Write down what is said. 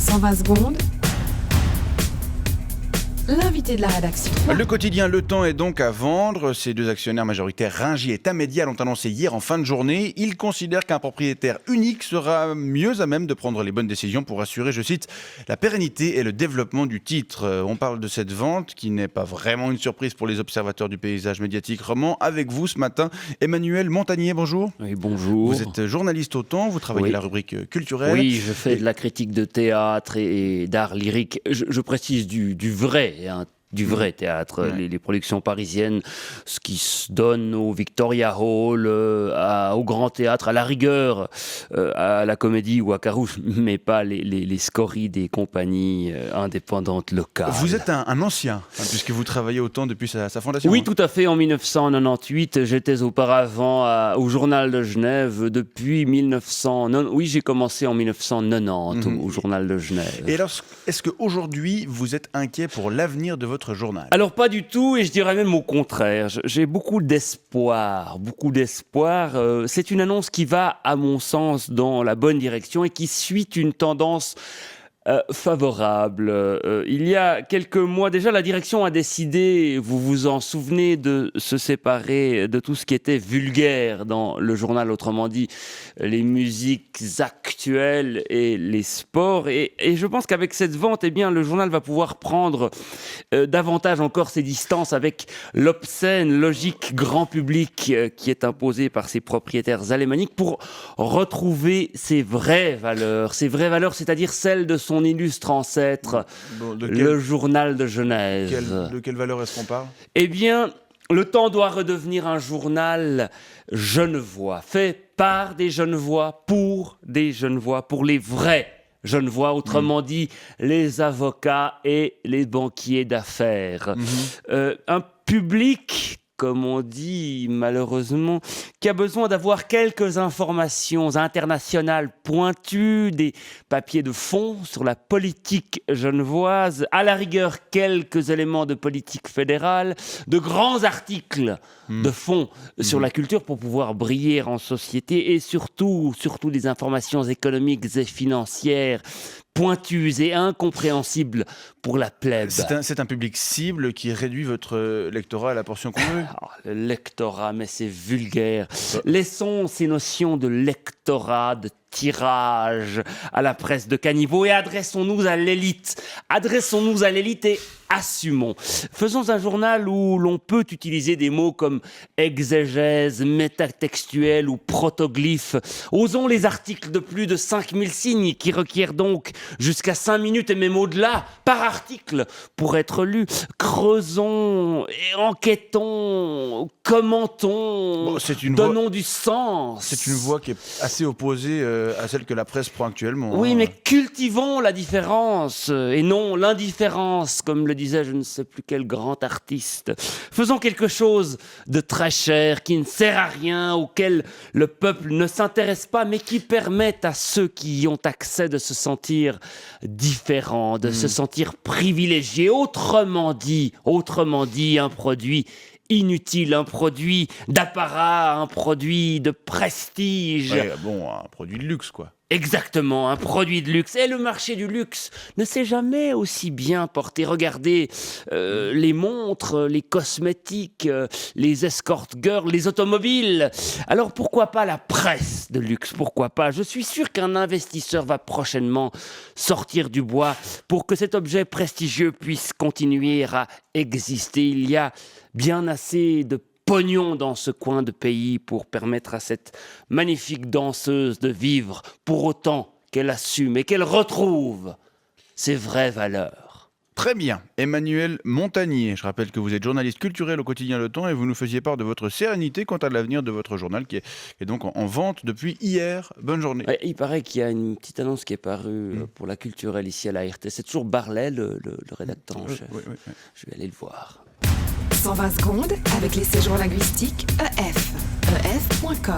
120 secondes. L'invité de la rédaction. Le quotidien Le Temps est donc à vendre. Ces deux actionnaires majoritaires, Ringier et Tamedia, l'ont annoncé hier en fin de journée. Ils considèrent qu'un propriétaire unique sera mieux à même de prendre les bonnes décisions pour assurer, je cite, la pérennité et le développement du titre. On parle de cette vente qui n'est pas vraiment une surprise pour les observateurs du paysage médiatique roman. Avec vous ce matin, Emmanuel Montagnier, bonjour. Oui, bonjour. Vous êtes journaliste au Temps, vous travaillez la rubrique culturelle. Oui, je fais de la critique de théâtre et d'art lyrique. Je précise du vrai. Du vrai théâtre, les productions parisiennes, ce qui se donne au Victoria Hall, au Grand Théâtre, à la rigueur, à la Comédie ou à Carouge, mais pas les scories des compagnies indépendantes locales. Vous êtes un ancien, puisque vous travaillez au Temps depuis sa fondation. Oui, tout à fait. En 1998, j'étais auparavant au Journal de Genève depuis 1990. Oui, j'ai commencé en 1990 au Journal de Genève. Et alors, est-ce qu'aujourd'hui, vous êtes inquiet pour l'avenir de votre journal? Alors pas du tout, et je dirais même au contraire. J'ai beaucoup d'espoir, c'est une annonce qui va, à mon sens, dans la bonne direction et qui suit une tendance favorable. Il y a quelques mois déjà, la direction a décidé, vous vous en souvenez, de se séparer de tout ce qui était vulgaire dans le journal, autrement dit les musiques actuelles et les sports. Et je pense qu'avec cette vente, eh bien, le journal va pouvoir prendre davantage encore ses distances avec l'obscène logique grand public qui est imposée par ses propriétaires alémaniques pour retrouver ses vraies valeurs, c'est-à-dire celles de son illustre ancêtre, le Journal de Genève. De quelle valeur est-ce qu'on parle? Eh bien, Le Temps doit redevenir un journal genevois, fait par des Genevois, pour des Genevois, pour les vrais Genevois, autrement dit, les avocats et les banquiers d'affaires. Un public, comme on dit malheureusement, qui a besoin d'avoir quelques informations internationales pointues, des papiers de fond sur la politique genevoise, à la rigueur quelques éléments de politique fédérale, de grands articles de fond sur la culture pour pouvoir briller en société et surtout des informations économiques et financières pointues et incompréhensibles pour la plèbe. C'est un public cible qui réduit votre lectorat à la portion qu'on veut. Le lectorat, mais c'est vulgaire. Laissons ces notions de lectorat, de tirage à la presse de caniveau et adressons-nous à l'élite. Adressons-nous à l'élite et assumons. Faisons un journal où l'on peut utiliser des mots comme exégèse, métatextuel ou protoglyphe. Osons les articles de plus de 5000 signes qui requièrent donc jusqu'à 5 minutes et même au-delà par article pour être lus. Creusons et enquêtons, commentons, donnons du sens. C'est une voie qui est assez opposée à celle que la presse prend actuellement. Oui, mais cultivons la différence et non l'indifférence, comme le disait je ne sais plus quel grand artiste. Faisons quelque chose de très cher, qui ne sert à rien, auquel le peuple ne s'intéresse pas, mais qui permette à ceux qui y ont accès de se sentir différents, de se sentir privilégiés. Autrement dit, un produit inutile, un produit d'apparat, un produit de prestige. Ouais, un produit de luxe, quoi. Exactement, un produit de luxe. Et le marché du luxe ne s'est jamais aussi bien porté. Regardez les montres, les cosmétiques, les escort girls, les automobiles. Alors pourquoi pas la presse de luxe? Pourquoi pas? Je suis sûr qu'un investisseur va prochainement sortir du bois pour que cet objet prestigieux puisse continuer à exister. Il y a bien assez de pognon dans ce coin de pays pour permettre à cette magnifique danseuse de vivre pour autant qu'elle assume et qu'elle retrouve ses vraies valeurs. Très bien. Emmanuel Montagnier, je rappelle que vous êtes journaliste culturel au quotidien Le Temps et vous nous faisiez part de votre sérénité quant à l'avenir de votre journal qui est donc en vente depuis hier. Bonne journée. Ouais, il paraît qu'il y a une petite annonce qui est parue pour la culturelle ici à la RTS. C'est toujours Barlet, le rédacteur en chef. Oui. Je vais aller le voir. 120 secondes avec les séjours linguistiques EF. EF.com